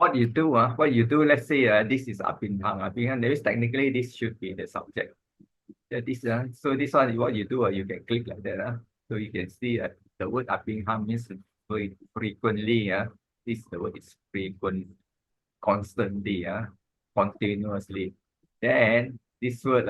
what you do, let's say this is Abhinhang. Abhinhang, that means technically this should be the subject. So this one, what you do, you can click like that. So you can see the word Abhinhang means very frequently. This the word is frequent, constantly, continuously. Then this word,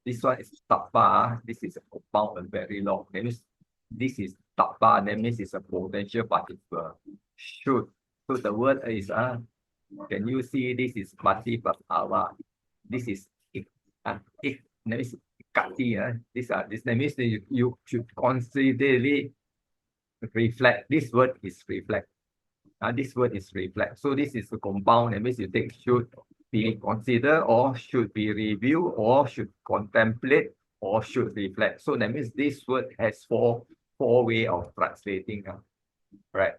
this one is tapa. This is a compound and very long. That means this is tapa. That means it's a potential particle. Should. So the word is can you see this is pati plus awa? This is ik. Ik. That means kati. This that means you should considerably reflect. This word is reflect. This word is reflect. So this is a compound. That means you take should be considered or should be reviewed or should contemplate or should reflect. So that means this word has four way of translating. Right.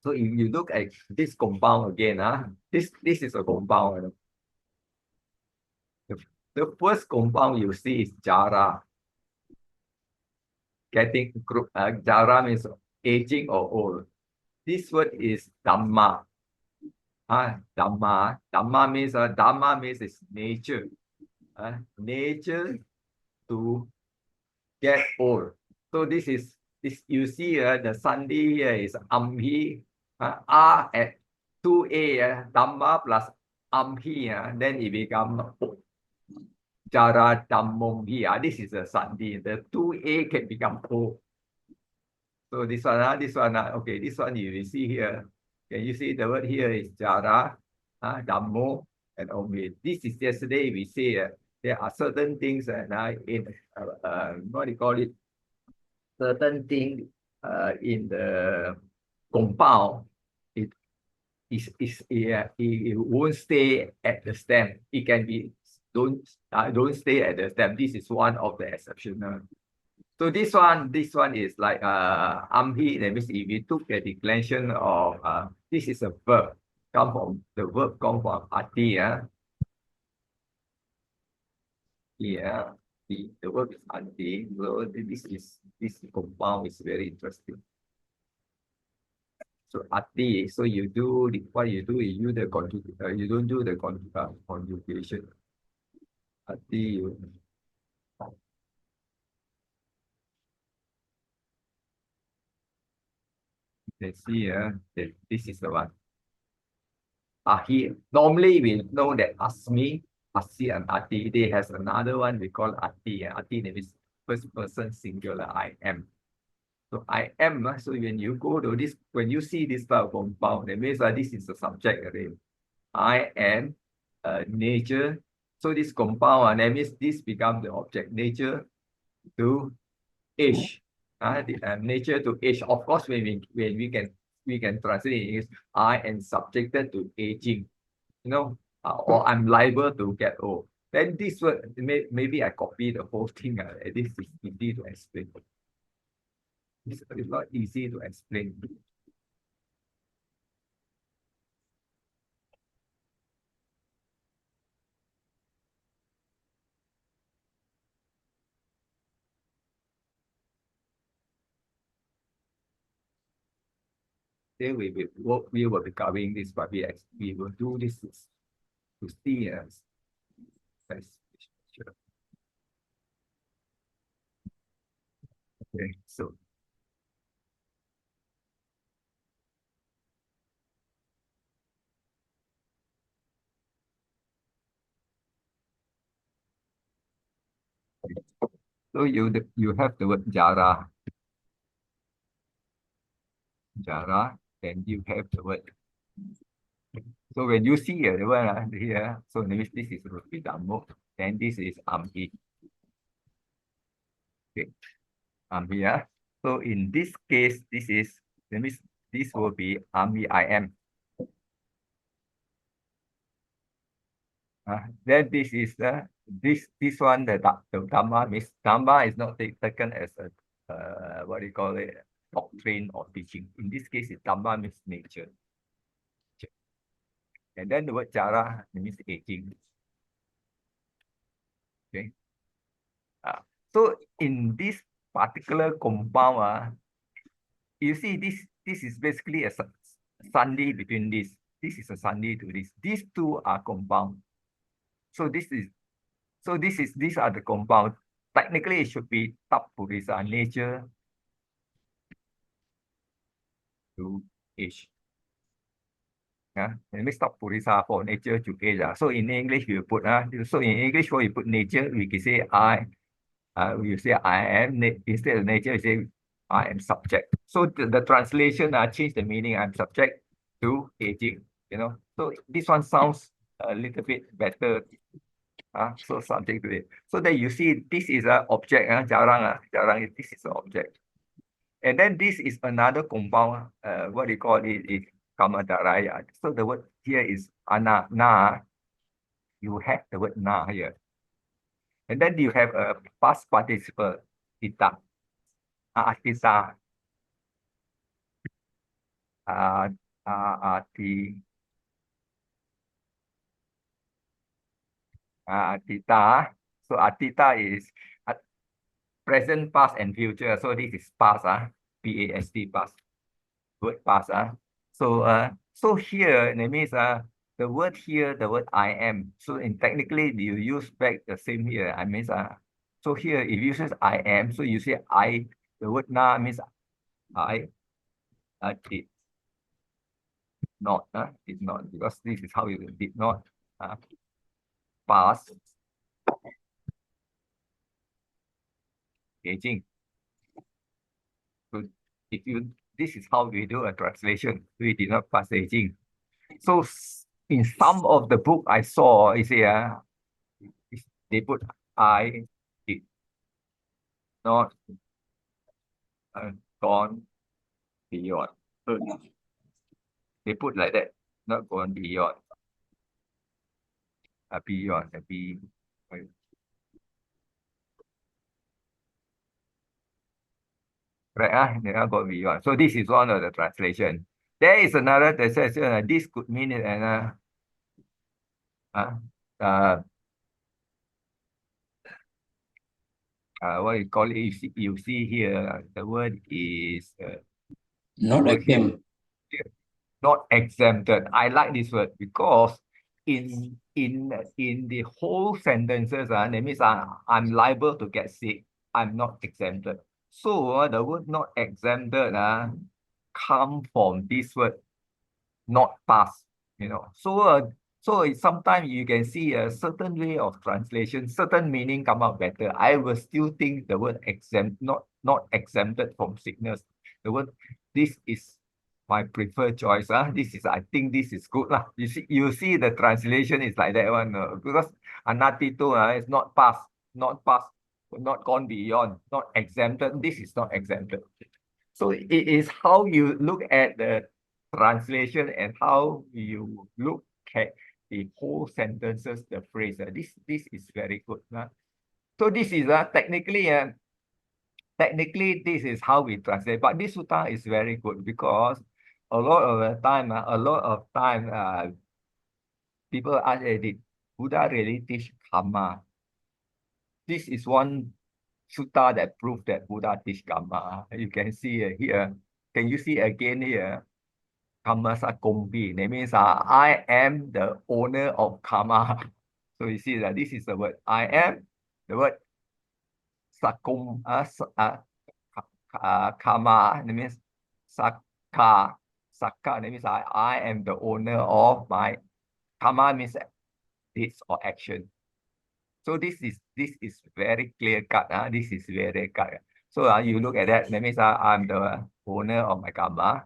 So if you look at this compound again, this is a compound. The first compound you see is jara. Getting group jara means aging or old. This word is dhamma. Dhamma means it's nature. Nature to get old. So this you see the sandhi here is amhi. R at 2a, dhamma plus amhi, then it becomes jara dhammomhi. This is a sandhi. The 2a can become O. So this one, okay, this one you will see here. Can you see the word here is jara, dhammo, and omhi. This is yesterday we say there are certain things in what do you call it? Certain things in the compound, it won't stay at the stem. It can be don't stay at the stem. This is one of the exceptional. So this one is like amhi. That means if you took the declension of this is a verb. The verb come from ati. Yeah. The verb is ati. So this compound is very interesting. So ati. So you do what you do is you don't do the conjugation. Ati. Let's see, that this is the one. Normally we know that asmi, asi, and ati. They has another one we call ati. Ati is first person singular. I am. So I am. So when you go to this, when you see this type of compound, that means this is the subject again. I am nature. So this compound, that means this becomes the object. Nature to age. Nature to age. Of course, when we can translate it is I am subjected to aging, or I'm liable to get old. Then this word, maybe I copy the whole thing. This is easy to explain. It's not easy to explain. Then we will be covering this, but we will do this to see as sure. Okay, so you have the word jara, and you have the word. So when you see the word here, so this is Rupidammo, then this is amhi. Okay, amhi. So in this case, that means this will be amhi I am. Then this is this one, the dhamma means dhamma is not taken as a what do you call it, doctrine or teaching. In this case, dhamma means nature. And then the word jara means aging. Okay. So in this particular compound, you see this is basically a Sandhi between this. This is a sandhi to this. These two are compound. So these are the compounds. Technically, it should be Tapurisa, nature to age. Yeah, it makes Tapurisa for nature to age. So in English, we put so in English, when you put nature, we can say we say I am, instead of nature, we say I am subject. So the translation change the meaning. I'm subject to aging, you know. So this one sounds a little bit better. So subject to it. So then you see this is an object, jarang, this is an object. And then this is another compound, what you call it is Kamadaraya. So the word here is na. You have the word na here. And then you have a past participle, tita. Tita. Tita. So atita is present, past, and future. So this is past, P-A-S-T, past. Word past. So here, that means the word here, the word I am. So in technically, you use back the same here. I mean, so here, if you use I am, so you say I, the word na means I did not, did not, because this is how you did not pass aging. So if you, this is how we do a translation. We did not pass aging. So in some of the book I saw, you see, they put I did not gone beyond. They put like that, not gone beyond. Beyond, right? They not gone beyond. So this is one of the translation. There is another translation. This could mean it and what you call it? You see here, the word is not exempt. Not exempted. I like this word because in the whole sentences, that means I'm liable to get sick. I'm not exempted. So the word not exempted come from this word not pass. You know, so sometimes you can see a certain way of translation, certain meaning come out better. I will still think the word exempt, not exempted from sickness. The word this is my preferred choice. I think this is good. You see the translation is like that one because anatito is not pass, not pass, not gone beyond, not exempted. This is not exempted. So it is how you look at the translation and how you look at the whole sentences, the phrase. This is very good. So this is technically this is how we translate. But this sutta is very good because a lot of time, people ask, did Buddha really teach karma? This is one sutta that proves that Buddha teach karma. You can see here. Can you see again here? Karma sakombi. That means I am the owner of karma. So you see that this is the word I am, the word sakum karma. That means sakka. Sakka. That means I am the owner of my karma means deeds or action. So this is very clear cut. This is very cut. So you look at that. That means I'm the owner of my karma.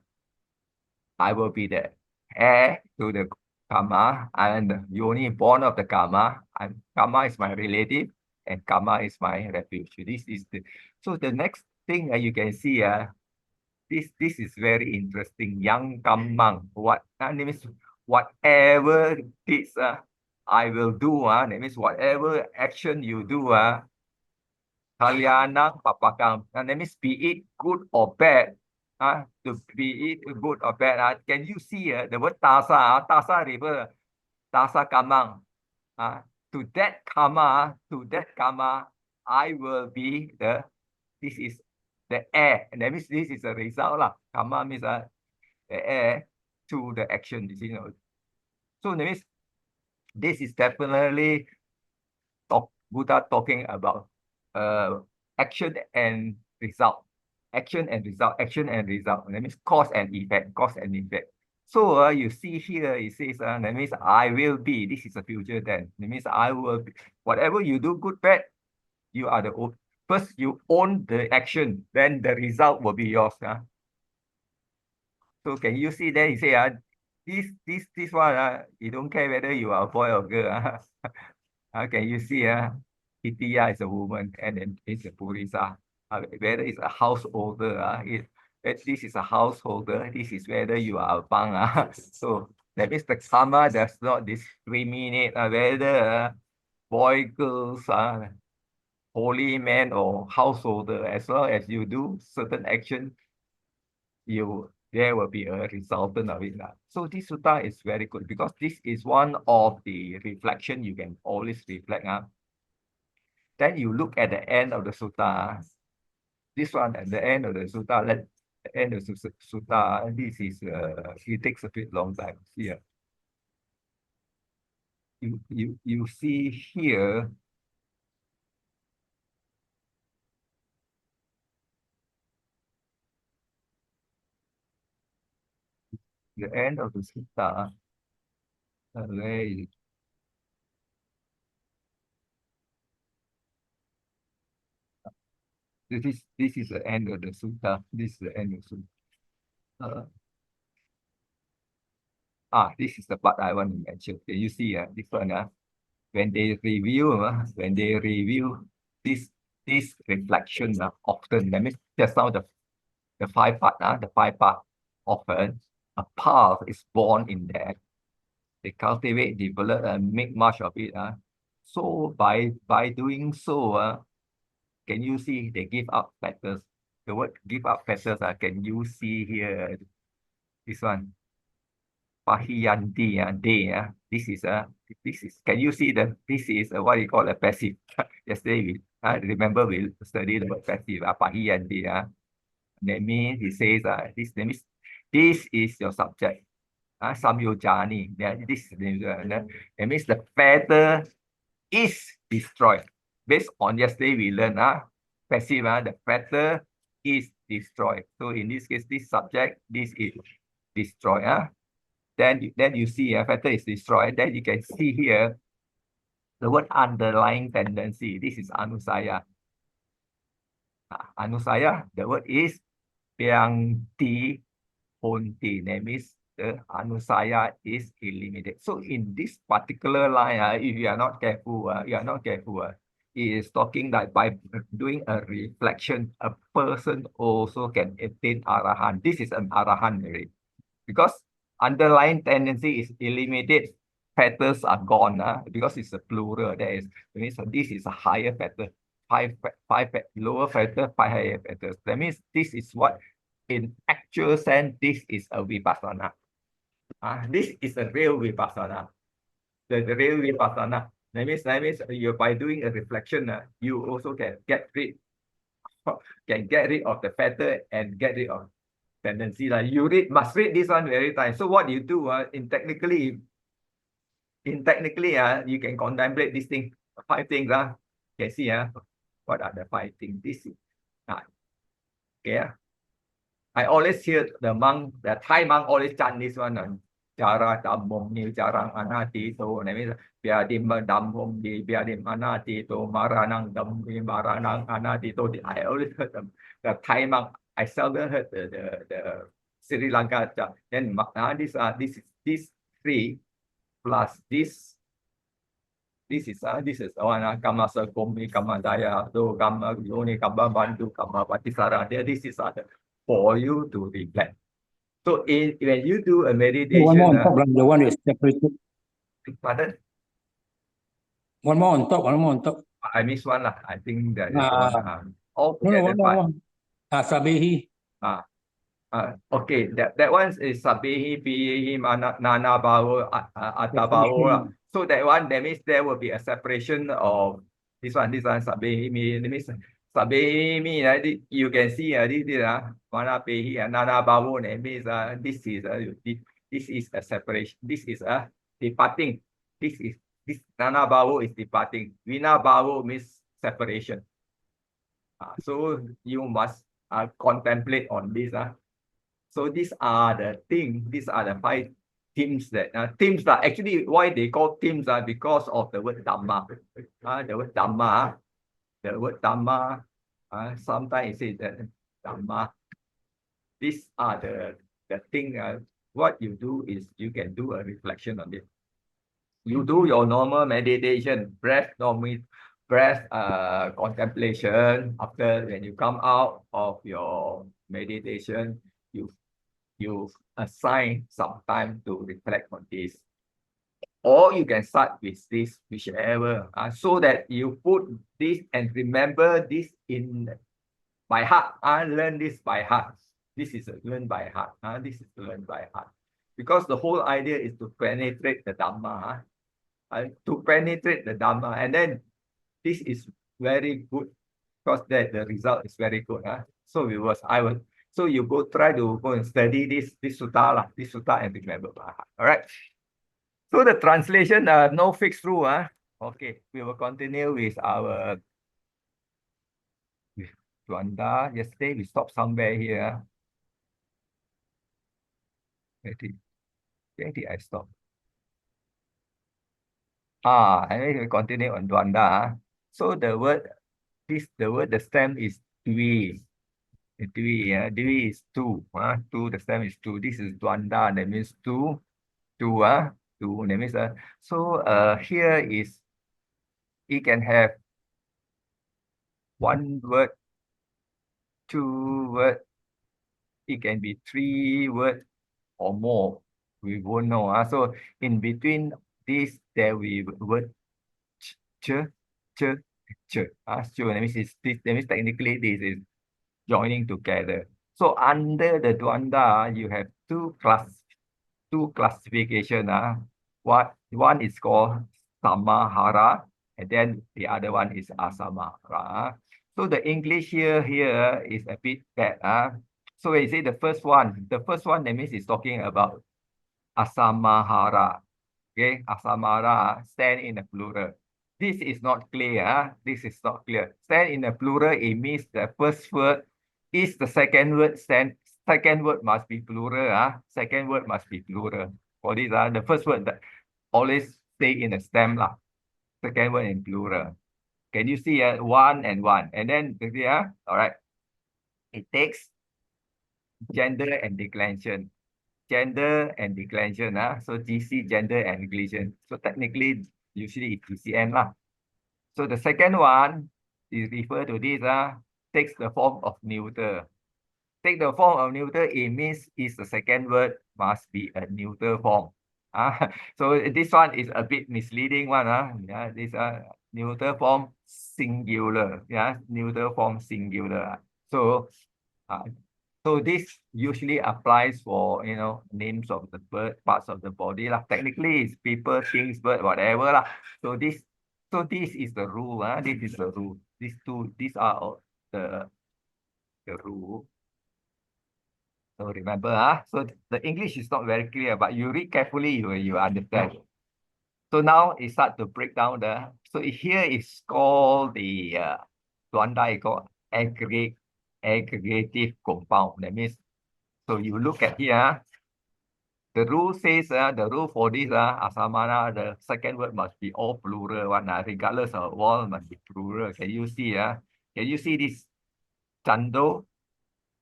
I will be the heir to the karma and yoni born of the karma. And karma is my relative and karma is my refuge. This is so the next thing you can see this is very interesting. Yang kamang. What that means whatever this I will do. That means whatever action you do Kalyanang papakam. That means be it good or bad. To be it good or bad. Can you see the word tasa? Tasa river, tasa kamang. To that karma, I will be this is the heir. And that means this is a result. Karma means the heir. to the action, you know. So that means this is definitely Buddha talking about action and result. Action and result, action and result. That means cause and effect, cause and effect. So you see here, it says that means I will be. This is a future tense. That means I will be. Whatever you do, good, bad, you are the first you own the action, then the result will be yours. So can you see that he say this one you don't care whether you are a boy or girl. Can you see Titiya is a woman and then it's a Purisa. Whether it's a householder, this is a householder, this is whether you are a bang. So that means the karma does not discriminate whether boy, girls, holy man or householder. As long as you do certain action, there will be a resultant of it. So this sutta is very good because this is one of the reflection you can always reflect. Then you look at the end of the sutta. This one at the end of the sutta, the end of the sutta, this is it takes a bit long time here. You see here. The end of the sutta. This is the end of the sutta. This is the end of the sutta. This is the part I want to mention. Can you see this one? When they review this reflection often, that means just now the five part, often a path is born in there. They cultivate, develop, and make much of it. So by doing so, can you see they give up factors? The word give up factors, can you see here? This one. Pahiyanti, this is can you see that this is what you call a passive? Yesterday remember we studied the word passive, Pahiyanti. That means he says that means this is your subject. Samyojani. This that means the fetter is destroyed. Based on yesterday we learned passive, the fetter is destroyed. So in this case, this subject, this is destroyed. Then you see a fetter is destroyed. Then you can see here the word underlying tendency. This is anusaya. Anusaya, the word is piangti honti. That means the anusaya is eliminated. So in this particular line, if you are not careful, it is talking that by doing a reflection, a person also can attain arahan. This is an arahan already. Because underlying tendency is eliminated, factors are gone because it's a plural. Means this is a higher factor, five lower factor, five higher factors. That means this is what, in actual sense, this is a vipassana. This is a real vipassana. The real vipassana. That means you, by doing a reflection, you also can get rid of the factor and get rid of tendency. You must read this one very time. So what you do in technically, you can contemplate this thing, 5 things. You can see what are the 5 things. This is okay. I always hear the Thai monk always chant this one. Jara Dhammom Ni Jarang Anati To. That means Biadim Dhammom Ni Biadim Anati To Maranang Dhammi Maranang Anati To. I always heard the Thai monk. I seldom heard the Sri Lanka. Then this 3 plus this is one Kama Sakomi, Kama Daya, Do Kama Yoni, Kama Bandu, Kama Patisara. This is for you to reflect. So when you do a meditation, one more on top, the one is separated. Pardon? One more on top. I missed one lah. I think that is one. All together one. Sabehi. Okay, that one is Sabehi, Pihi, Nana Bawo, Atabawo. So that one, that means there will be a separation of this one, Sabehi, that means Sabehi, you can see this Mana Pehi and Nana Bawo, that means this is This is a separation. This is a departing. This Nana Bhavo is departing. Vina Bhavo means separation. So you must contemplate on this. So these are the things, these are the 5 themes that themes are actually why they call themes are because of the word Dhamma. The word Dhamma, sometimes it says that Dhamma. These are the thing. What you do is you can do a reflection on it. You do your normal meditation, breath contemplation. After when you come out of your meditation, you assign some time to reflect on this. Or you can start with this, whichever, so that you put this and remember this in by heart. Learn this by heart. This is learn by heart. This is learn by heart. Because the whole idea is to penetrate the Dhamma. To penetrate the Dhamma. And then this is very good because that the result is very good. So so you try to go and study this sutta and remember by heart. All right. So the translation, no fixed rule. Okay, we will continue with our dvanda. Yesterday we stopped somewhere here. Where did I stop? And then we continue on dvanda. So the word, the stem is dvi. Dvi is two. Two, the stem is two. This is dvanda, that means two. Two, that means so here is it can have one word, two word, it can be 3 words or more. We won't know. So in between this, there will be word ch, ch. So that means technically this is joining together. So under the dvanda, you have two classification. One is called samahara, and then the other one is asamahara. So the English here is a bit bad. So when you say the first one, that means it's talking about asamahara. Okay, asamahara, stand in the plural. This is not clear. This is not clear. Stand in the plural, it means the first word is the second word. Second word must be plural. Second word must be plural. For this, the first word that always stay in the stem. Second word in plural. Can you see one and one? And then, all right. It takes gender and declension. Gender and declension. So GC, gender and declension. So technically, usually it's GCN. So the second one is refer to this, takes the form of neuter. Take the form of neuter, it means is the second word must be a neuter form. So this one is a bit misleading one. This neuter form singular. Neuter form singular. So so this usually applies for names of the bird, parts of the body. Technically it's people, things, bird, whatever. So this is the rule. This is the rule. These are the rule. So remember, so the English is not very clear, but you read carefully, you understand. So now it starts to break down so here is called the dvanda is called aggregative compound. That means, so you look at here, the rule says, the rule for this asamana, the second word must be all plural one, regardless of what must be plural. Can you see? Can you see this? Chando,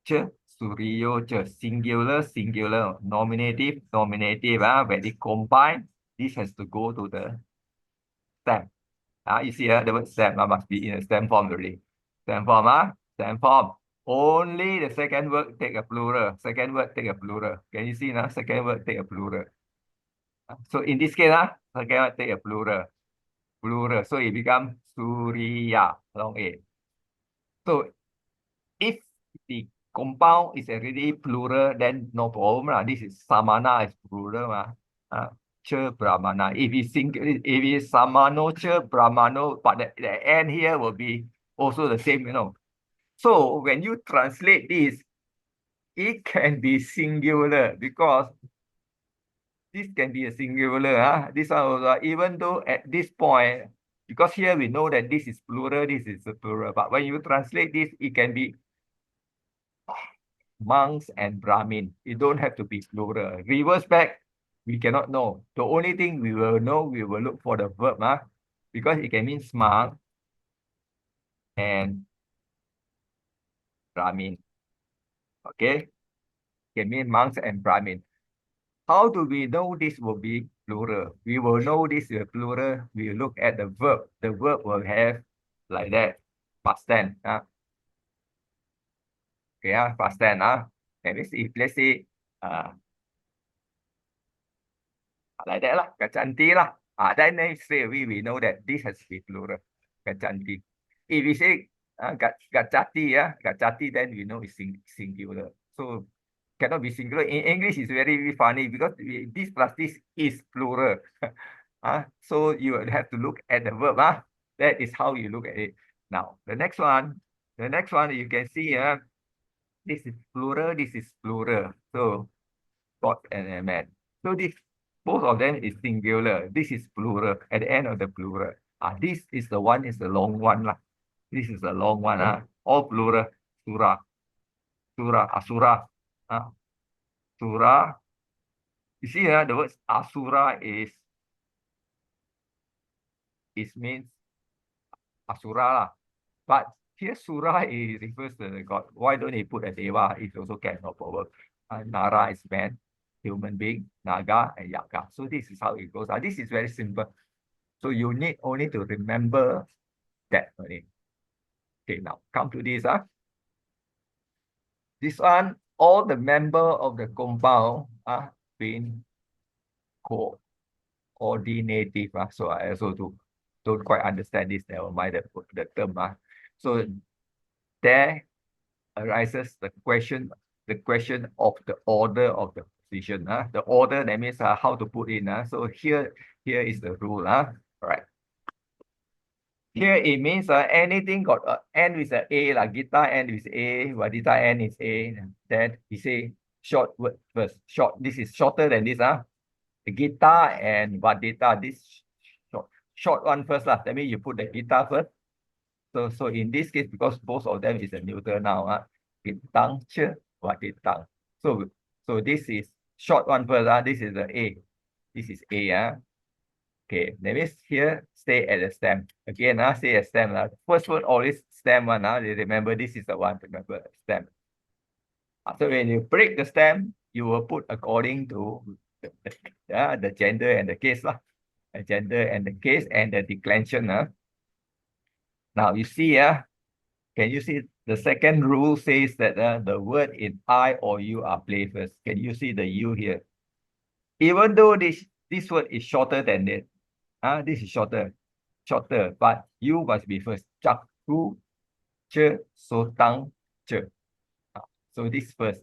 ch, Suryo, singular, nominative. When they combine, this has to go to the stem. You see the word stem must be in a stem form already. Stem form. Only the second word take a plural. Second word take a plural. Can you see now? Second word take a plural. So in this case, second word take a plural. So it becomes Surya, long A. So if the compound is already plural, then no problem. This is samana is plural. Cha brahmana. If it's samano cha brahmano, but the end here will be also the same, So when you translate this, it can be singular because this can be a singular. This one also, even though at this point, because here we know that this is plural, this is a plural. But when you translate this, it can be monks and Brahmin. It don't have to be plural. Reverse back, we cannot know. The only thing we will know, we will look for the verb, because it can mean monk and Brahmin. Okay? It can mean monks and Brahmin. How do we know this will be plural? We will know this is plural. We look at the verb. The verb will have like that, past tense. Okay, past tense. That means if let's say like that lah, kacanti lah. Then straight away we know that this has to be plural. Kacanti. If we say gachati, gachati, then we know it's singular. So cannot be singular. In English, it's very funny because this plus this is plural. So you have to look at the verb. That is how you look at it. Now, the next one you can see, this is plural, this is plural. So, God and a man. So this, both of them is singular. This is plural at the end of the plural. This is the one, is the long one. This is the long one. All plural. Surah. Surah. Asura. Surah. You see, the word asura is means asura. But here surah is refers to the God. Why don't he put a deva? It also can, no problem. Nara is man, human being, naga and yaga. So this is how it goes. This is very simple. So you need only to remember that only. Okay, now come to this. This one, all the member of the compound are being coordinative. So I also don't quite understand this. Never mind the term. So there arises the question of the order of the position. The order, that means how to put in. So here is the rule. All right. Here it means anything got end with A, like guitar end with A, vadita end is A. Then he say short word first. Short. This is shorter than this. The guitar and vadita. This short one first. That means you put the guitar first. So in this case, because both of them is a neuter now. Gitang, che, vaditang. So this is short one first. This is the A. This is A. Okay, that means here stay at the stem. Again, stay at stem. First word always stem one. Remember, this is the one. Remember, stem. So when you break the stem, you will put according to the gender and the case. The gender and the case and the declension. Now you see, can you see the second rule says that the word in I or you are placed first. Can you see the you here? Even though this word is shorter than it. This is shorter, but you must be first. Chakku, che, sotang, che. So this first.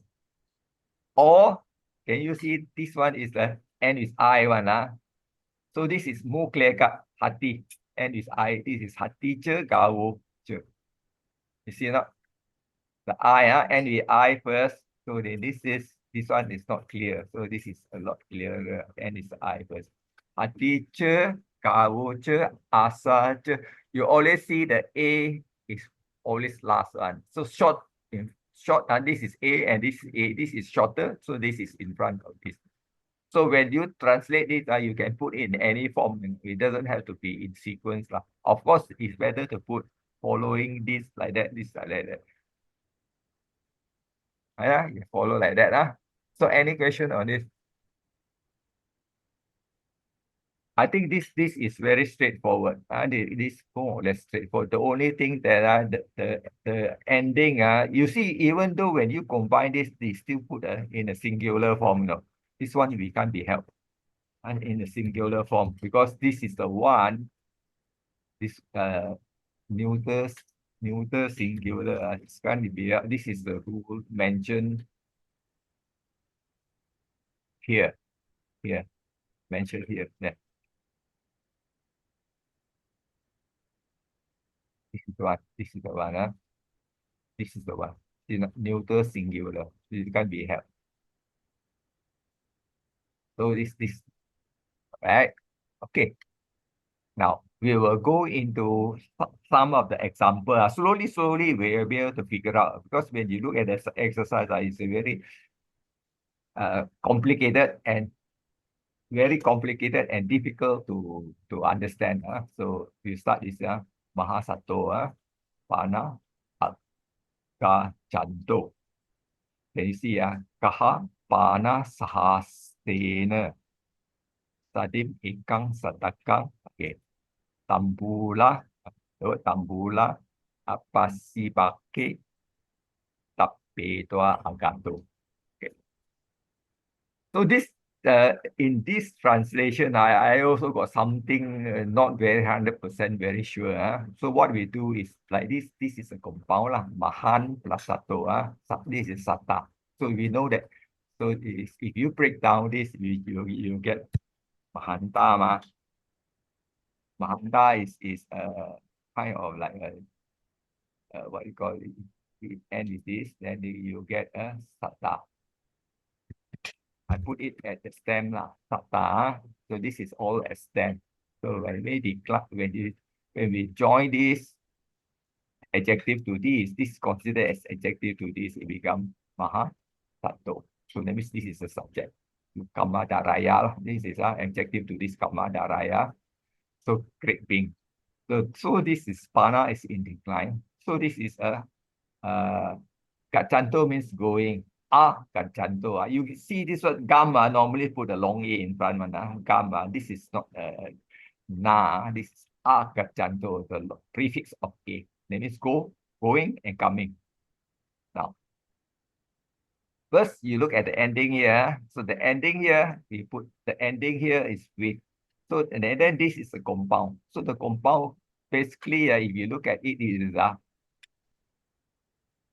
Or can you see this one is the end is I one. So this is more clear cut. Hati, end is I. This is hati che, gawo che. You see not? The I, end with I first. So then this one is not clear. So this is a lot clearer. End is I first. Hati che, gawo che, asa che. You always see the A is always last one. So short, this is A and this is A. This is shorter. So this is in front of this. So when you translate it, you can put in any form. It doesn't have to be in sequence. Of course, it's better to put following this like that, this like that. You follow like that. So any question on this? I think this is very straightforward. This more or less straightforward. The only thing that the ending, you see, even though when you combine this, they still put in a singular form. No, this one we can't be helped. And in a singular form, because this is the one, this neuter singular. It's can't be. This is the rule mentioned here, mentioned here. Yeah. This is the one. This is the one. This is the one. Neuter singular. It can't be helped. So this, right? Okay. Now we will go into some of the example. Slowly, we will be able to figure out, because when you look at the exercise, it's a very complicated and difficult to understand. So we start this Mahasato, Pana, Akka, Janto. Can you see? Kaha, Pana, Sahasena, Sadim, Ikang, Satakang. Okay. Tambula, Tambula, Apasibake, Tapetua, Agato. Okay. So this in this translation, I also got something not very 100% very sure. So what we do is like this. This is a compound lah. Mahan plus Sato. This is Sata. So we know that. So if you break down this, you get Mahanta. Mahanta is kind of like what you call it. The end is this. Then you get a Sata. I put it at the stem lah, Sata. So this is all a stem. So when we join this adjective to this is considered as adjective to this, it becomes Maha Sato. So that means this is a subject. Kama Daraya. This is an adjective to this Kama Daraya. So great being. So this is Pana is in decline. So this is a Gacanto means going. Gacanto. You see this word gamma normally put a long A in front. Gamma. This is not na. This is gacanto, the prefix of A. That means going and coming. Now, first you look at the ending here. So the ending here, we put the ending here is with. So and then this is a compound. So the compound basically, if you look at it, it is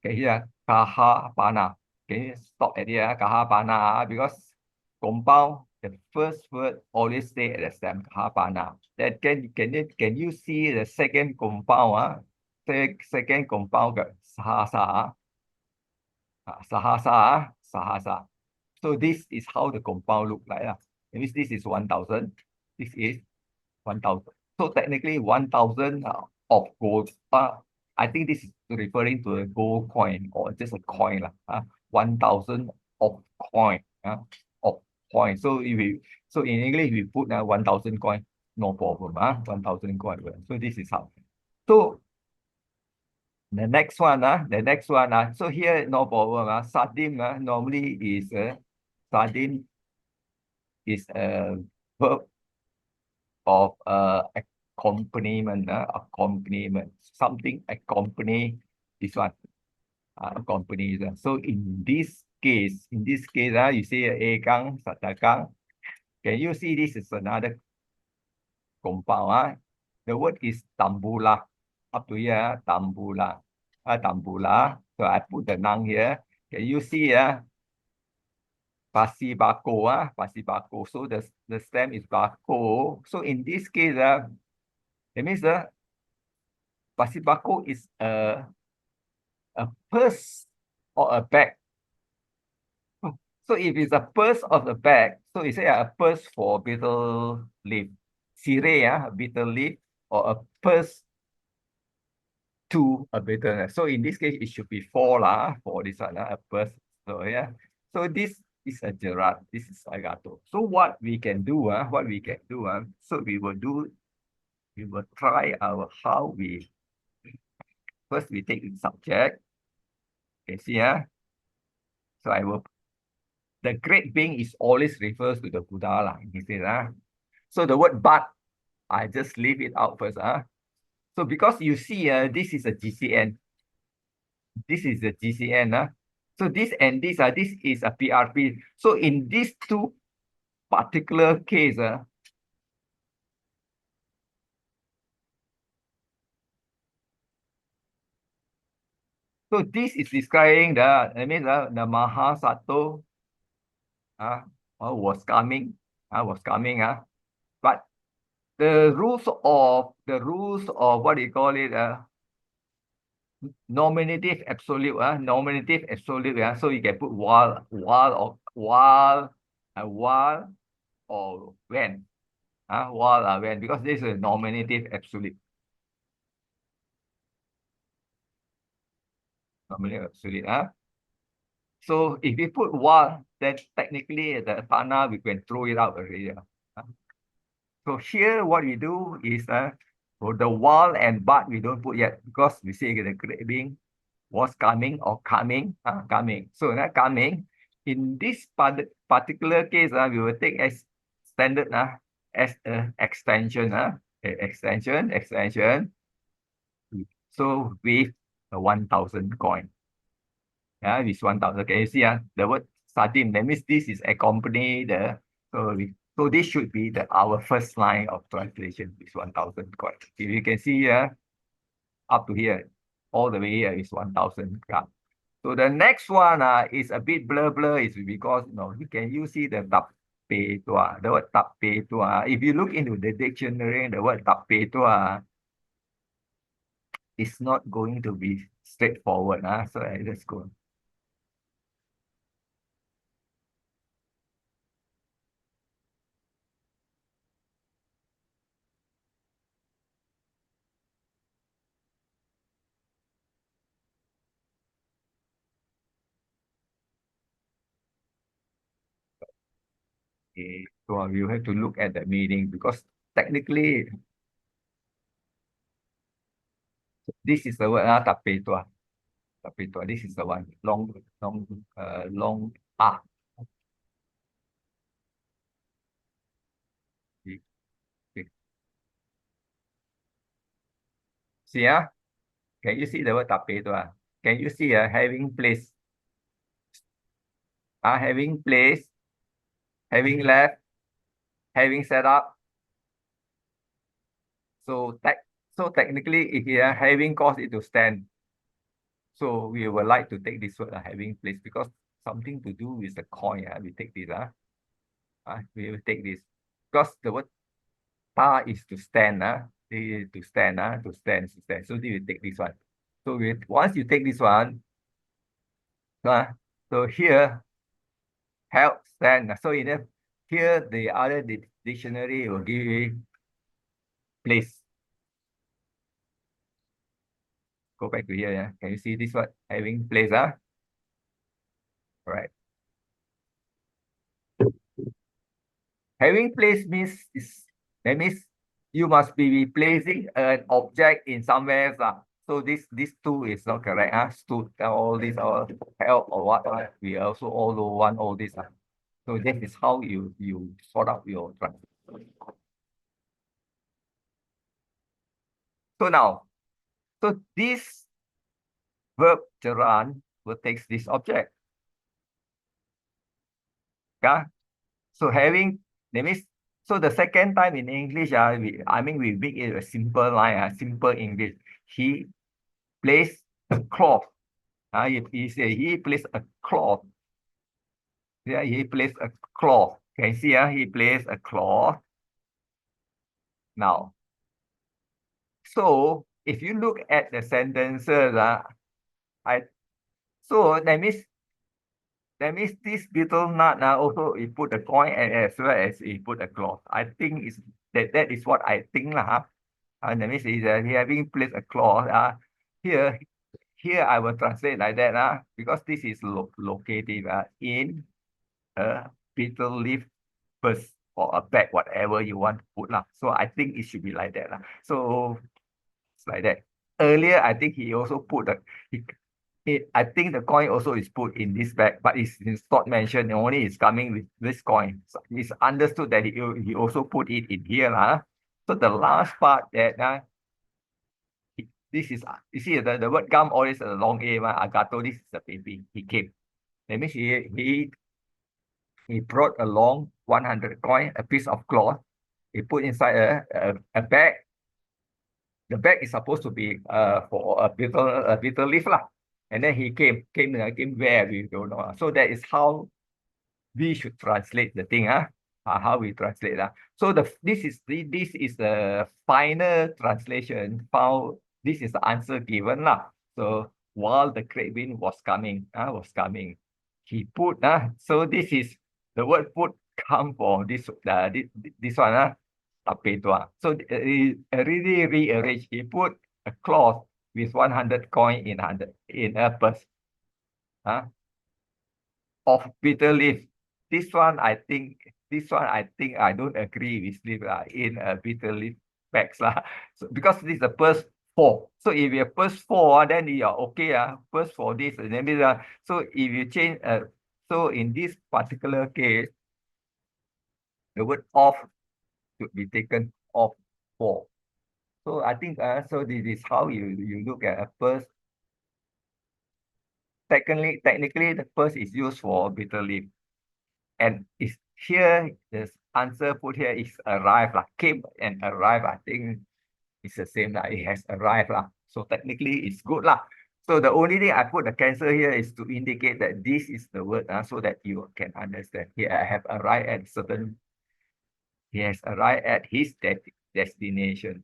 okay, here, kaha pana. Can you stop at here, kaha pana? Because compound, the first word always stay at the stem, kaha pana. Then can you see the second compound? Second compound got sahasa. Sahasa. So this is how the compound look like. That means this is 1,000. This is 1,000. So technically 1,000 of gold. I think this is referring to a gold coin or just a coin. 1,000 of coin. Of coin. So in English we put 1,000 coin, no problem. 1,000 coin. So this is how. So the next one. So here no problem. Sardine normally is sardine is a verb of accompaniment, something accompany this one, accompany. So in this case, you see ekang, satakang. Can you see this is another compound? The word is tambula. Up to here, tambula. Tambula. So I put the noun here. Can you see? Pasibako, pasibako. So the stem is bako. So in this case, it means the pasibako is a purse or a bag. So if it's a purse of the bag, so you say a purse for betel leaf, sire, betel leaf, or a purse to a betel leaf. So in this case, it should be for this one, a purse. So yeah. So this is a Gerard. This is agato. So what we can do, so we will try how we first we take the subject. Okay, see So I will. The great being is always refers to the Buddha He says So the word but, I just leave it out first So because you see this is a GCN. This is a GCN So this and this is a PRP. So in these two particular case so this is describing the Mahasato was coming but the rules of what do you call it nominative absolute so you can put while or when? While or when? Because this is a nominative absolute. Nominative absolute. So if we put while, then technically the tana we can throw it out already. So here what we do is for the while and but we don't put yet because we say the craving was coming or coming. So that coming in this particular case, we will take as standard as an extension. Extension. So with a 1,000 coin. Yeah, this 1,000. Can you see the word sardine? That means this is accompany the so this should be our first line of translation, this 1,000 coin. If you can see here, up to here, all the way here is 1,000 gram. So the next one is a bit blur is because you see the tape tua, the word tape tua. If you look into the dictionary, the word tape tua is not going to be straightforward. So let's go. Okay, so you have to look at the meaning because technically this is the word tape tua. Tape tua. This is the one long ah. Okay. See can you see the word tape tua? Can you see having place? Having place, having left, having set up. So technically, if you are having caused it to stand, so we would like to take this word having place because something to do with the coin. We take this. We will take this because the word ta is to stand. To stand. To stand. So we will take this one. So once you take this one, so here help stand. So here the other dictionary will give you place. Go back to here. Can you see this one having place? All right. Having place that means you must be placing an object in somewhere. So this two is not correct. Stood all this or help or what. We also all want all this. So this is how you sort out your translation. So now, this verb jaran will take this object. Yeah. So having that means so the second time in English, we make it a simple line, simple English. He placed a cloth. He placed a cloth. Yeah, he placed a cloth. Can you see? He placed a cloth. Now, so if you look at the sentences, so that means this beetle nut also he put a coin and as well as he put a cloth. I think is that is what I think lah. That means he having placed a cloth. Here I will translate like that because this is located in a beetle leaf purse or a bag, whatever you want to put lah. So I think it should be like that lah. So it's like that. Earlier, I think he also put I think the coin also is put in this bag, but it's not mentioned. Only it's coming with this coin. So it's understood that he also put it in here lah. So the last part that this is you see the word come always a long A agato. This is the baby. He came. That means he brought along 100 coin, a piece of cloth. He put inside a bag. The bag is supposed to be for a beetle leaf lah. And then he came where we don't know. So that is how we should translate the thing. How we translate that. So this is the final translation. This is the answer given lah. So while the craving was coming, he put so this is the word put come from this one, tapi tua. So he really rearrange. He put a cloth with 100 coin in a purse. Of bitter leaf. This one I think I don't agree with leaf in a bitter leaf bags lah. So because this is a purse 4. So if you purse 4, then you are okay. Purse for this and then this. So if you change so in this particular case, the word off should be taken off 4. So I think so this is how you look at a purse. Technically the purse is used for bitter leaf. And is here, the answer put here is arrive lah. Came and arrive, I think it's the same lah. It has arrived lah. So technically it's good lah. So the only thing I put the cancel here is to indicate that this is the word so that you can understand. Here I have arrived at certain, he has arrived at his destination.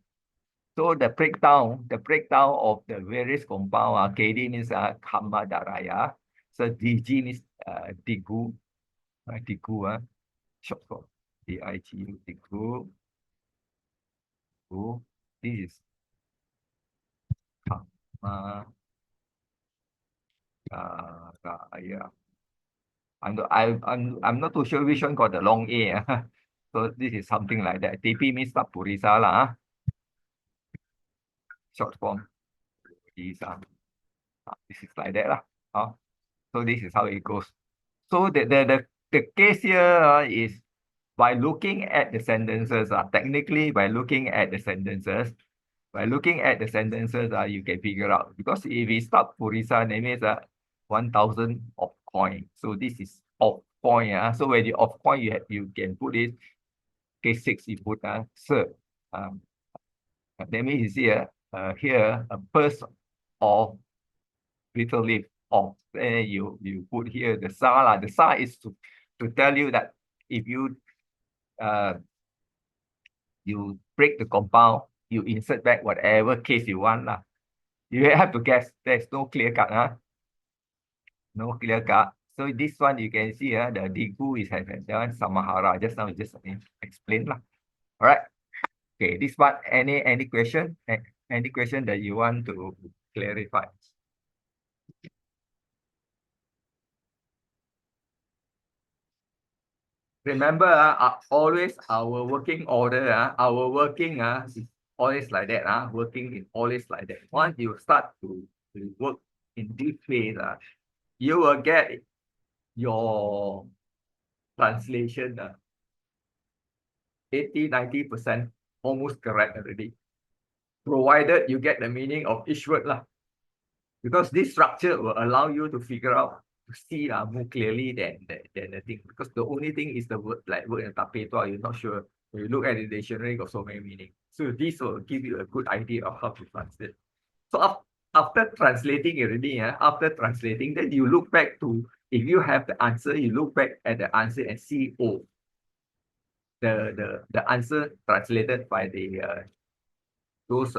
So the breakdown of the various compound, KD means Kama Daraya. So DG means Digu. Digu, short form, DIGU, Digu. This is Kama Daraya. I'm not too sure which one got the long A. So this is something like that. TP means Tapurisa lah. Short form. This is like that lah. So this is how it goes. So the case here is by looking at the sentences. Technically, by looking at the sentences, you can figure out. Because if we start Purisa, that means 1,000 of coin. So this is of coin. So when you of coin, you can put it. Case 6, you put sir. That means you see here a purse of bitter leaf. Then you put here the sa. The sa is to tell you that if you break the compound, you insert back whatever case you want lah. You have to guess. There's no clear cut. No clear cut. So this one you can see the Digu is that one Samahara. Just now just explain lah. All right. Okay. This one any question? Any question that you want to clarify? Remember, always our working order, our working is always like that. Working is always like that. Once you start to work in this phase, you will get your translation 80-90% almost correct already. Provided you get the meaning of each word lah. Because this structure will allow you to figure out, to see more clearly than the thing. Because the only thing is the word, like word in tapetua, you're not sure. When you look at the dictionary, got so many meanings. So this will give you a good idea of how to translate. So after translating already, then you look back to, if you have the answer, you look back at the answer and see, oh, the answer translated by the those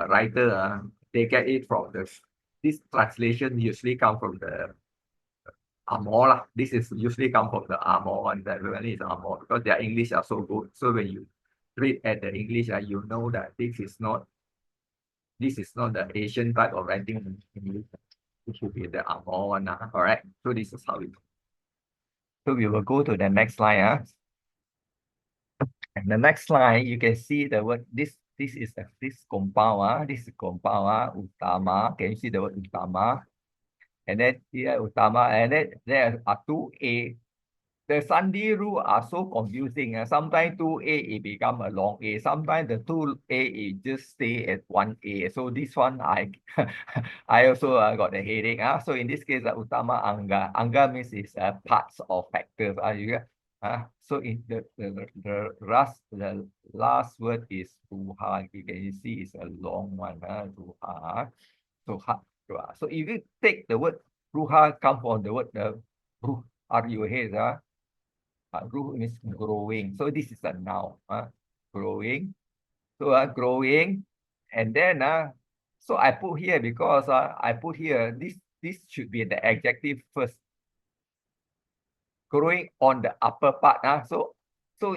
writer, they get it from this translation usually come from the Amor lah. This is usually come from the Amor one. That really is Amor because their English are so good. So when you read at the English, you know that this is not the Asian type of writing in English. It should be the Amor one. All right. So this is how it. So we will go to the next slide. And the next slide, you can see the word this is this compound. This is compound utama. Can you see the word utama? And then here utama, and then there are 2A. The Sandhi rule are so confusing. Sometimes 2A it become a long A. Sometimes the 2A it just stay at 1A. So this one I also got the headache. So in this case, utama anga. Anga means is parts or factors. So in the last word is ruha. You can see it's a long one. Ruha. So if you take the word ruha come from the word ruh, R-U-H, ruh means growing. So this is a noun. Growing. So growing, and then so I put here because I put here this should be the adjective first. growing on the upper part. So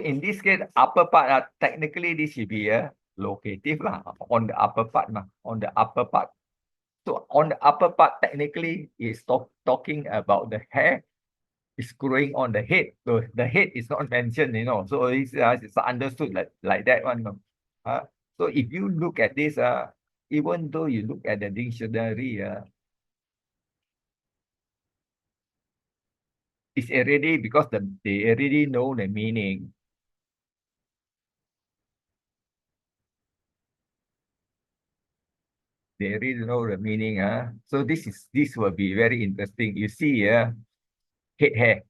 in this case, upper part, technically this should be a locative on the upper part, on the upper part. So on the upper part, technically is talking about the hair is growing on the head. So the head is not mentioned, so it's understood like that one. So if you look at this, even though you look at the dictionary, it's already, because they already know the meaning. They already know the meaning. So this will be very interesting. You see, head hair.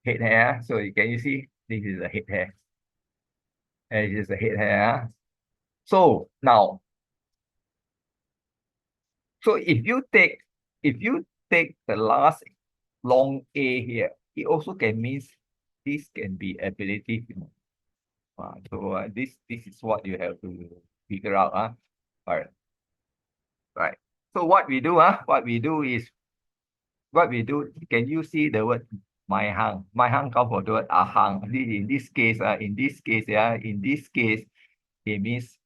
Head hair. So can you see? This is a head hair. And this is a head hair. So now, so if you take the last long A here, it also can mean this can be ablative. So this is what you have to figure out. All right. Right. So what we do, can you see the word my hang? My hang comes from the word ahang. In this case, it means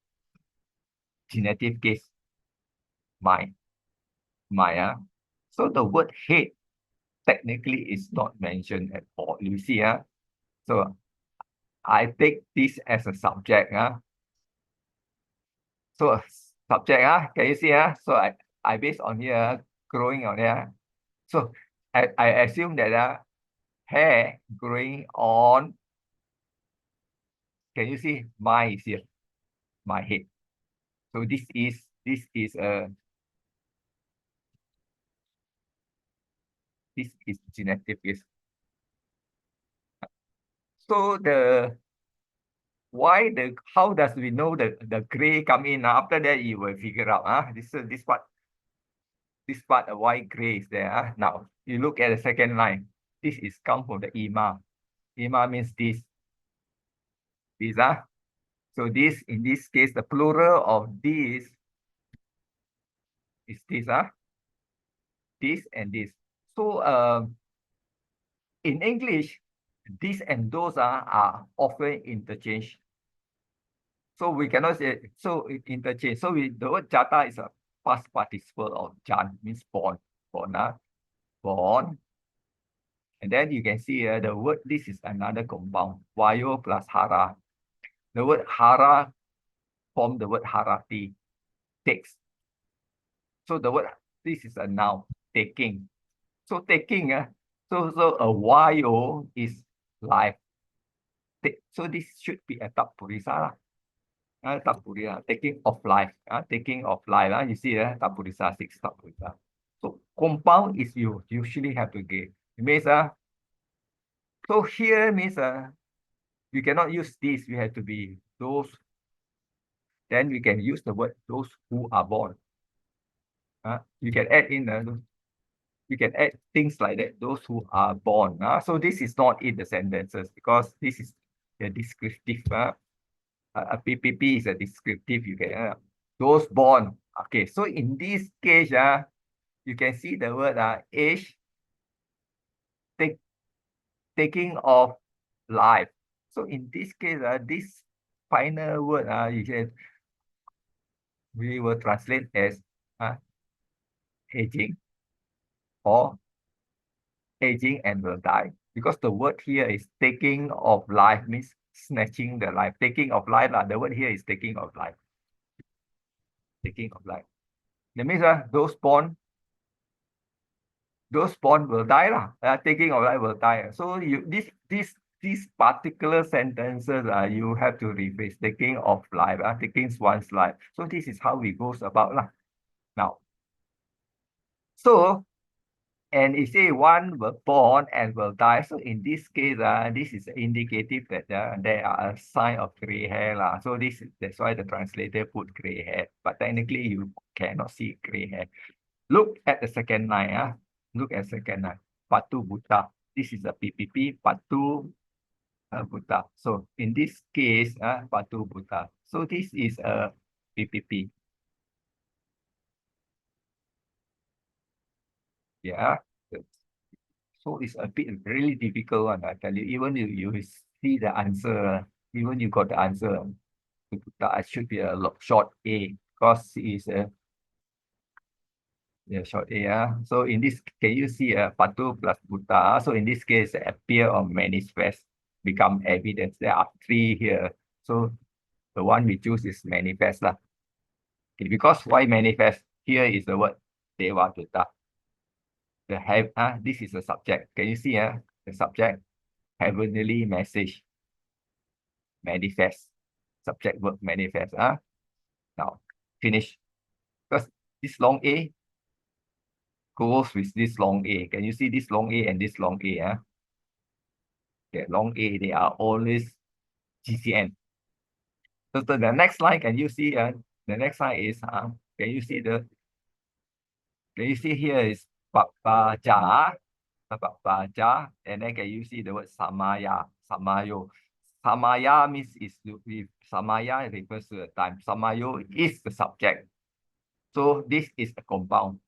genitive case. My. So the word head technically is not mentioned at all. You see, so I take this as a subject. So subject, can you see? So I based on here, growing on here. So I assume that hair growing on, can you see? My is here, my head. So this is genetic case. So how does we know the gray come in? After that you will figure out this part why gray is there. Now you look at the second line. This is come from the ima. Ima means this. So this, in this case, the plural of this is this this and this. So in English, this and those are often interchanged. So we cannot say interchange. So the word jata is a past participle of jan, means born. Born. And then you can see the word, this is another compound, vayo plus hara. The word hara from the word harati, takes. So the word, this is a noun, taking. So taking, so a vayo is life. So this should be a tapurisa. Taking of life. Taking of life. You see, tapurisa 6 tapurisa. So compound is you usually have to get. It means so here means you cannot use this. We have to be those. Then we can use the word those who are born. You can add in you can add things like that. Those who are born. So this is not in the sentences because this is the descriptive. A PPP is a descriptive. You can those born. Okay. So in this case, you can see the word age. Taking of life. So in this case, this final word, we will translate as aging or aging and will die. Because the word here is taking of life, means snatching the life. Taking of life, the word here is taking of life. Taking of life. That means those born will die. Taking of life will die. So these particular sentences, you have to rephrase. Taking of life, taking one's life. So this is how it goes about now. So, and it say one will born and will die. So in this case, this is indicative that there are a sign of gray hair. So that's why the translator put gray hair. But technically, you cannot see gray hair. Look at the second line. Look at second line. Patu buta. This is a PPP. Patu buta. So in this case, patu buta. So this is a PPP. Yeah. So it's a bit really difficult one, I tell you. Even you see the answer, even you got the answer, that should be a short A because it's a short A. So in this, can you see patu plus buta? So in this case, appear or manifest become evidence. There are three here. So the one we choose is manifest lah. Okay, because why manifest? Here is the word devanda. This is the subject. Can you see the subject? Heavenly message. Manifest. Subject verb manifest. Now finish. Because this long A goes with this long A. Can you see this long A and this long A? Okay, long A, they are always GCN. So the next line, can you see? The next line is can you see here is babaja, and then can you see the word samaya, samayo? Samaya means with samaya refers to the time. Samayo is the subject. So this is a compound.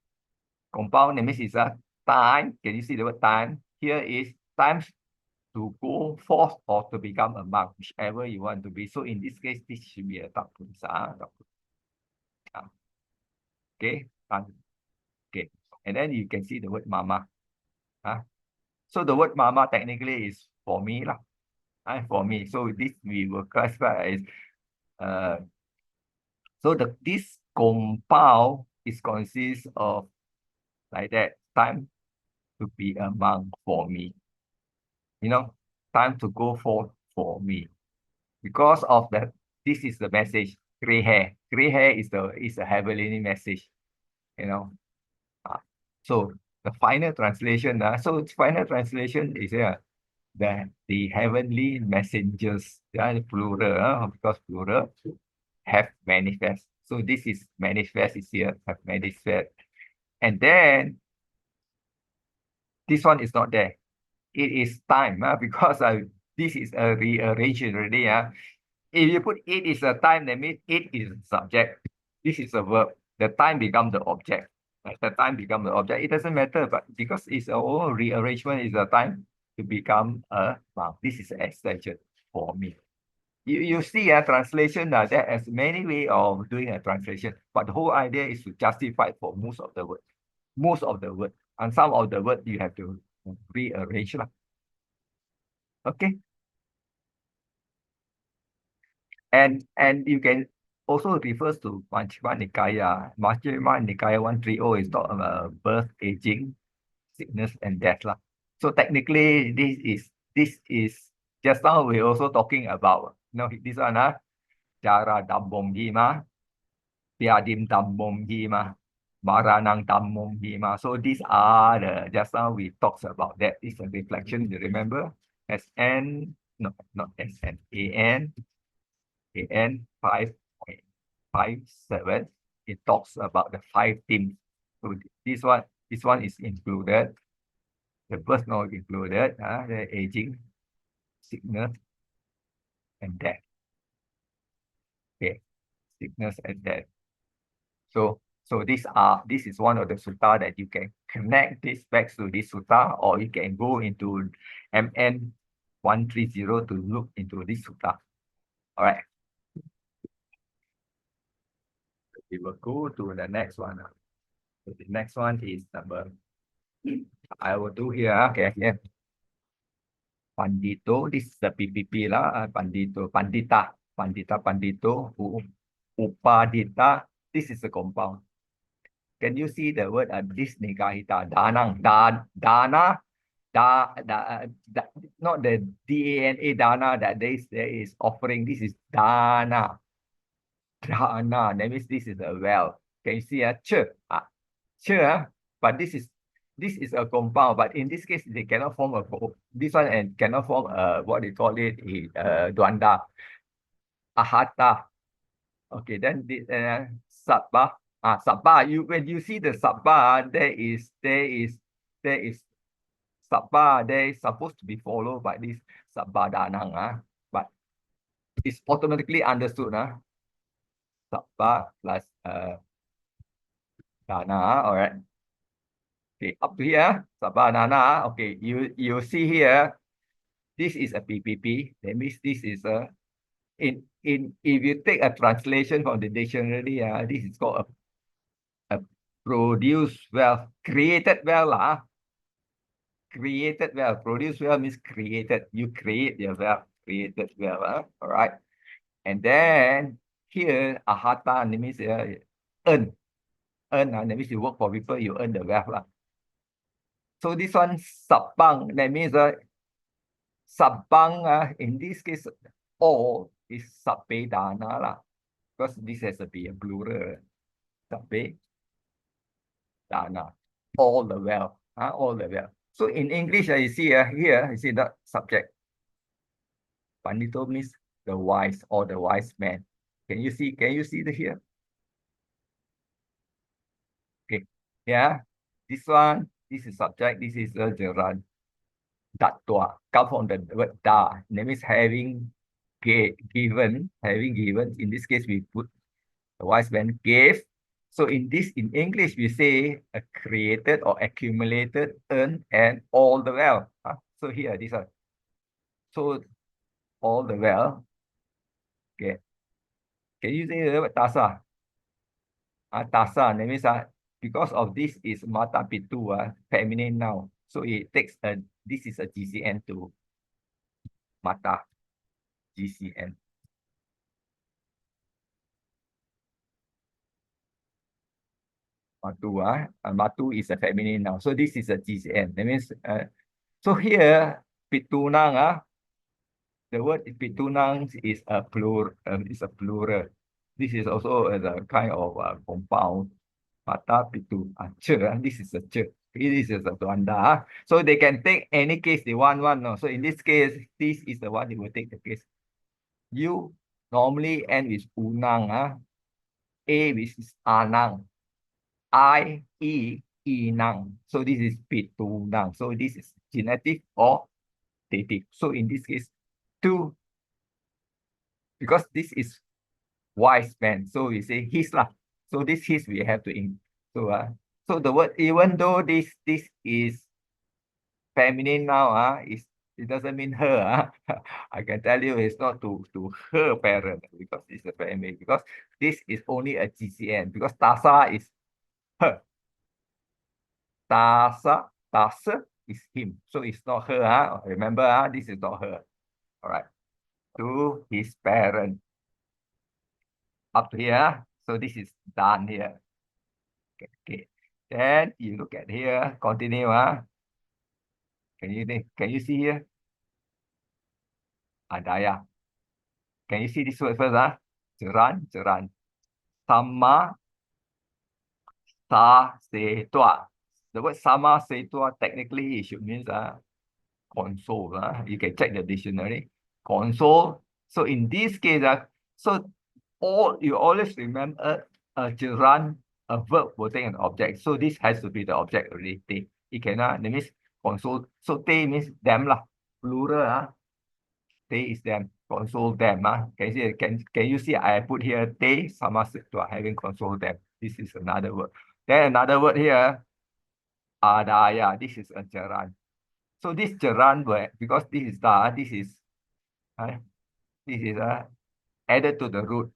Compound means it's a time. Can you see the word time? Here is times to go forth or to become a monk, whichever you want to be. So in this case, this should be a tapusa. Okay. Okay. And then you can see the word mama. So the word mama technically is for me lah. For me. So this we will classify as so this compound is consists of like that time to be a monk for me. You know, time to go forth for me. Because of that, this is the message. Gray hair. Gray hair is a heavenly message. You know. So the final translation. So final translation is the heavenly messengers. Plural. Because plural have manifest. So this is manifest is here. Have manifest. And then this one is not there. It is time because this is a rearrangement already. If you put it is a time, that means it is a subject. This is a verb. The time becomes the object. The time becomes the object. It doesn't matter, but because it's a whole rearrangement is a time to become a noun. This is an extension for me. You see a translation there is many ways of doing a translation, but the whole idea is to justify for most of the words. Most of the words. And some of the words you have to rearrange. Okay. And you can also refers to Majjhima Nikaya. Majjhima Nikaya 130 is talking about birth, aging, sickness, and death. So technically, this is just now we're also talking about this one, Jara Dambom Hima, Piadim Dambom Hima, Maranang Dambom Hima. So these are the just now we talked about that. It's a reflection, you remember? SN, no, not SN, AN 5.57, it talks about the 5 themes. So this one is included. The birth not included, the aging, sickness, and death. Okay, sickness and death. So this is one of the sutta that you can connect this back to this sutta, or you can go into MN 130 to look into this sutta. All right. We will go to the next one. So the next one is number. I will do here. Okay, yeah. Pandito, this is the PPP lah. Pandita, Pandito, Upadita. This is a compound. Can you see the word this nikahita? Danang, dana, not the DANA, dana, that there is offering. This is dana. Dana, that means this is a well. Can you see but this is a compound, but in this case they cannot form this one and cannot form what they call it dvanda. Ahata. Okay, then this sabba. Sabba. When you see the sabba, there is sabba. There is supposed to be followed by this sabba danang. But it's automatically understood. Sabba plus dana. All right. Okay, up to here, Sabanana. Okay, you see here, this is a PPP. That means this is a if you take a translation from the dictionary, this is called a produced wealth, created wealth lah. Created wealth. Produce wealth means created. You create your wealth, created wealth. All right. And then here, ahata means earn. Earn, that means you work for people, you earn the wealth lah. So this one, sabang, that means sabang, in this case, all is sabedana lah. Because this has to be a plural. Sabedana. All the wealth. All the wealth. So in English, you see here, you see the subject. Pandito means the wise or the wise man. Can you see the here? Okay. Yeah. This one, this is subject, this is a gerund. Datwa. Come from the word da. That means having given. In this case, we put the wise man gave. So in English, we say created or accumulated, earned, and all the wealth. So here, this one. So all the wealth. Okay. Can you say the word tasa? Tasa, that means because of this is mata pitu, feminine noun. So it takes this is a GCN to mata, GCN. Matu is a feminine noun. So this is a GCN. That means, so here, pitunang, the word pitunang is a plural. This is also a kind of compound. Mata pitu. This is a che. This is a dvanda. So they can take any case they want one. No? So in this case, this is the one they will take the case. You normally end with unang. A which is anang. I, E, inang. So this is pitunang. So this is genetic or dative. So in this case, two, because this is wise man. So we say his lah. So this his we have to so the word, even though this is feminine now, it doesn't mean her. I can tell you it's not to her parent because it's a feminine, because this is only a GCN, because tasa is her. Tasa is him. So it's not her. Remember, this is not her. All right. To his parent. Up to here. So this is done here. Okay. Then you look at here. Continue. Can you see here? Adaya. Can you see this word first? Jeran. Sama sa se tua. The word sama se tua technically it should mean console. You can check the dictionary. Console. So in this case, so you always remember a gerund, a verb will take an object. So this has to be the object already. They. It cannot. That means console. So they means them lah. Plural. They is them. Console them. Can you see? Can you see? I put here they sama to having console them. This is another word. Then another word here. Adaya. This is a gerund. So this gerund word, because this is added to the root.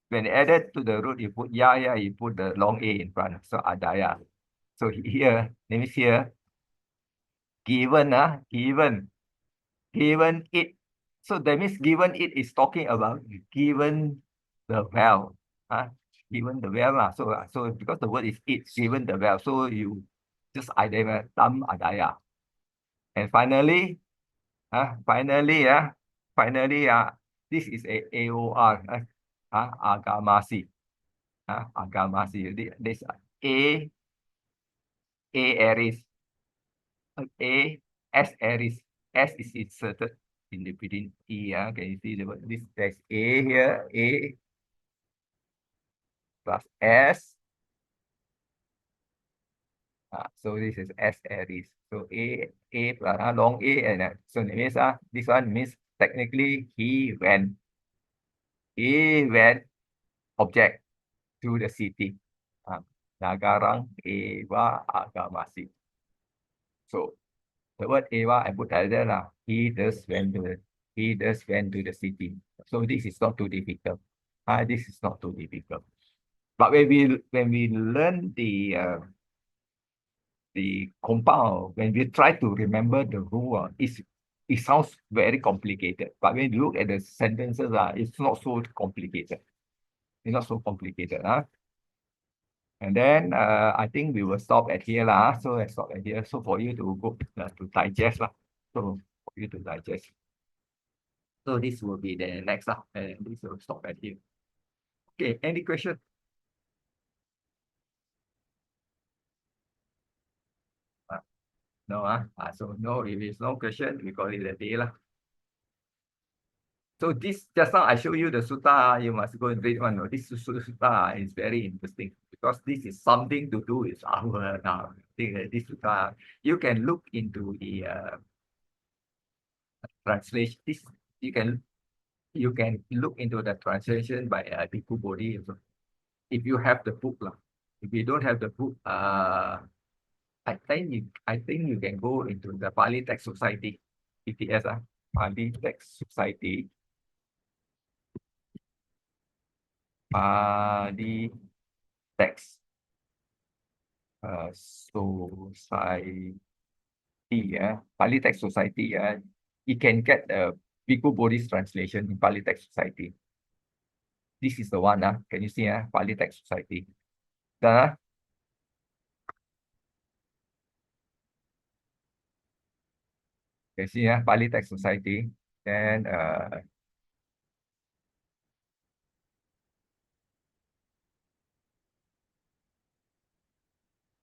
When added to the root, you put you put the long A in front. So adaya. So here, let me see here. Given it. So that means given it is talking about given the wealth. Given the wealth. So because the word is it, given the wealth. So you just identify tam adaya. And finally, this is a AOR. Agamasi. Agamasi. This A Aries. S Aries. S is inserted in the between E. Can you see the word? There's A here. A plus S. So this is S Aries. So A plus long A, and so it means this one means technically he went object to the city. Nagarang Ewa Agamasi. So the word Eva, I put like that lah. He just went to the city. So this is not too difficult. This is not too difficult. But when we learn the compound, when we try to remember the rule, it sounds very complicated. But when you look at the sentences, it's not so complicated. It's not so complicated. And then I think we will stop at here lah. So let's stop at here. So for you to go to digest lah. So for you to digest. So this will be the next lah. And this will stop at here. Okay, any question? No, so no, if it's no question, we call it a day lah. So this just now I show you the sutta, you must go and read one. This sutta is very interesting because this is something to do with our thing. This sutta, you can look into the translation. This you can look into the translation by Bhikkhu Bodhi. If you have the book lah. If you don't have the book, I think you can go into the Pali Text Society, PTS, Pali Text Society. Pali Text Society, Pali Text Society, you can get the Bhikkhu Bodhi's translation in Pali Text Society. This is the one, can you see, Pali Text Society. Can you see, Pali Text Society. Then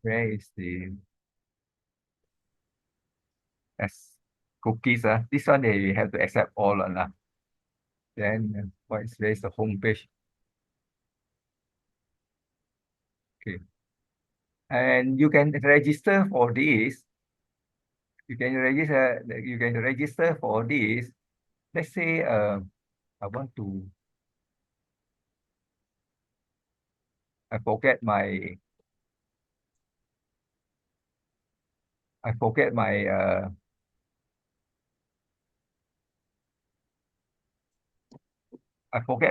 where is the cookies? This one they have to accept all. Then where is the home page? Okay. And you can register for this. You can register for this. Let's say I forget my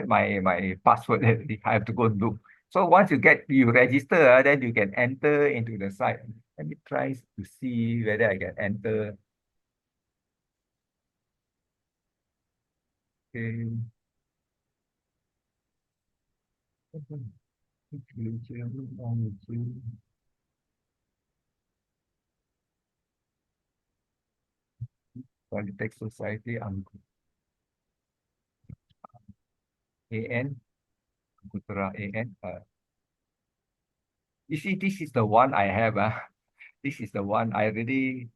my password. I have to go and look. So once you register, then you can enter into the site. Let me try to see whether I can enter. Okay. Text Society, AN, Putra AN. You see, this is the one I have. This is the one I already.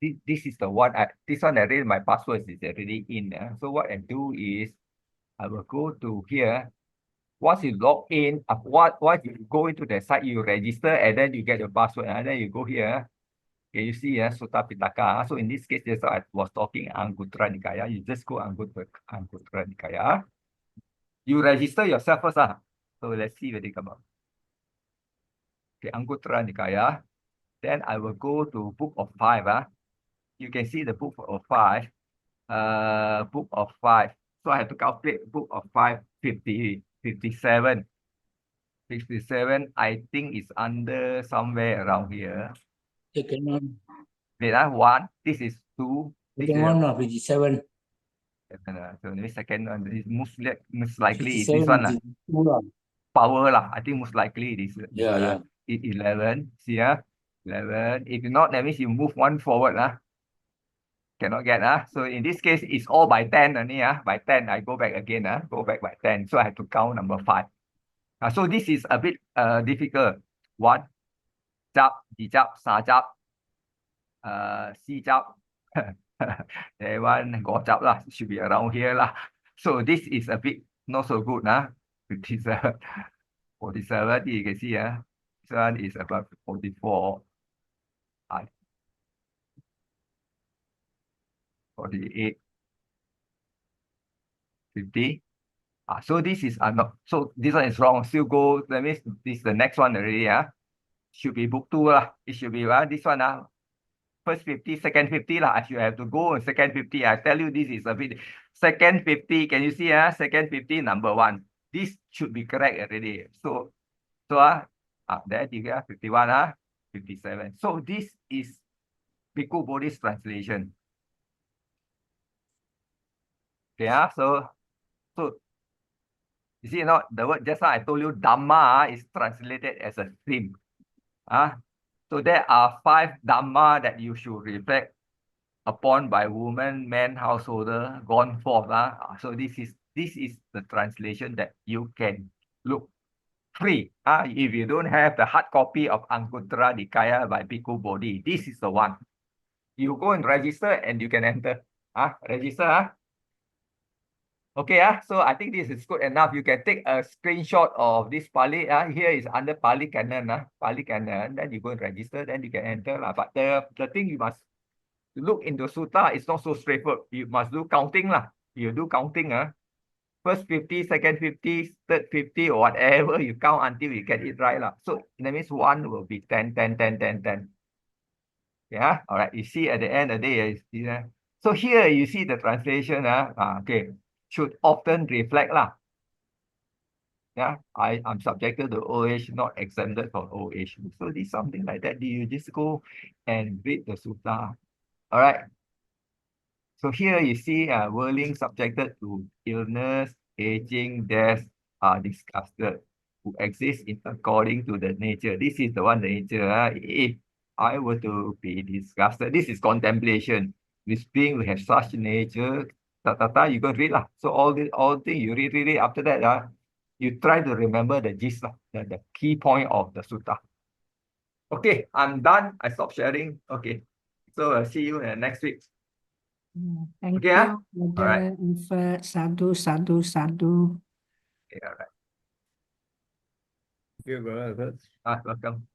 This is the one. This one already, my password is already in. So what I do is, I will go to here. Once you log in, once you go into the site, you register and then you get your password. And then you go here. Can you see Sutta Pitaka? So in this case, just I was talking Anguttara Nikaya. You just go Anguttara Nikaya. You register yourself first. So let's see where they come up. Okay, Anguttara Nikaya. Then I will go to Book of 5. You can see the Book of 5. Book of 5. So I have to calculate Book of 5, 50, 57. 57, I think it's under somewhere around here. Second one. Wait, 1. This is 2. Second one, 57. So the second one is most likely is 57, this one. 52 lah. Power lah. I think most likely it is. Yeah. 11. See 11. If not, that means you move one forward. Cannot get. So in this case, it's all by 10 only. By 10, I go back again. Go back by 10. So I have to count number 5. So this is a bit difficult. 1. Jap, dijap, sajap, si jap. That one, go jap lah. Should be around here lah. So this is a bit not so good. 47, you can see. This one is about 44. 48. 50. So this is not, so this one is wrong. Still go, that means this is the next one already. Should be book 2 lah. It should be this one. First 50, second 50 lah. I should have to go on second 50. I tell you this is a bit. Second 50, can you see? Second 50, number 1. This should be correct already. So there you go, 51, 57. So this is Bhikkhu Bodhi's translation. Okay, so you see, the word just now I told you, Dhamma is translated as a stream. So there are 5 Dhamma that you should reflect upon by woman, man, householder, gone forth. So this is the translation that you can look free. If you don't have the hard copy of Anguttara Nikaya by Bhikkhu Bodhi, this is the one. You go and register and you can enter. Register. Okay, so I think this is good enough. You can take a screenshot of this Pali. Here is under Pali Canon. Pali Canon. Then you go and register. Then you can enter. But the thing you must look into Sutta is not so straightforward. You must do counting. You do counting. First 50, second 50, third 50, or whatever you count until you get it right. So that means 1 will be 10, 10, 10, 10, 10. Yeah. All right. You see at the end of the day. So here you see the translation. Okay. Should often reflect. Yeah, I'm subjected to old age, not exempted from old age. So this something like that. You just go and read the sutta. All right. So here you see worldling subjected to illness, aging, death are discussed, who exist in according to the nature. This is the one, the nature. If I were to be disgusted, this is contemplation. This being we have such nature. You go read lah. So all things you read. After that, you try to remember the gist, the key point of the sutta. Okay, I'm done. I stop sharing. Okay, so I'll see you next week. Thank Okay, you, all right. Sadhu, sadhu, sadhu. Okay, all right. Good. Welcome.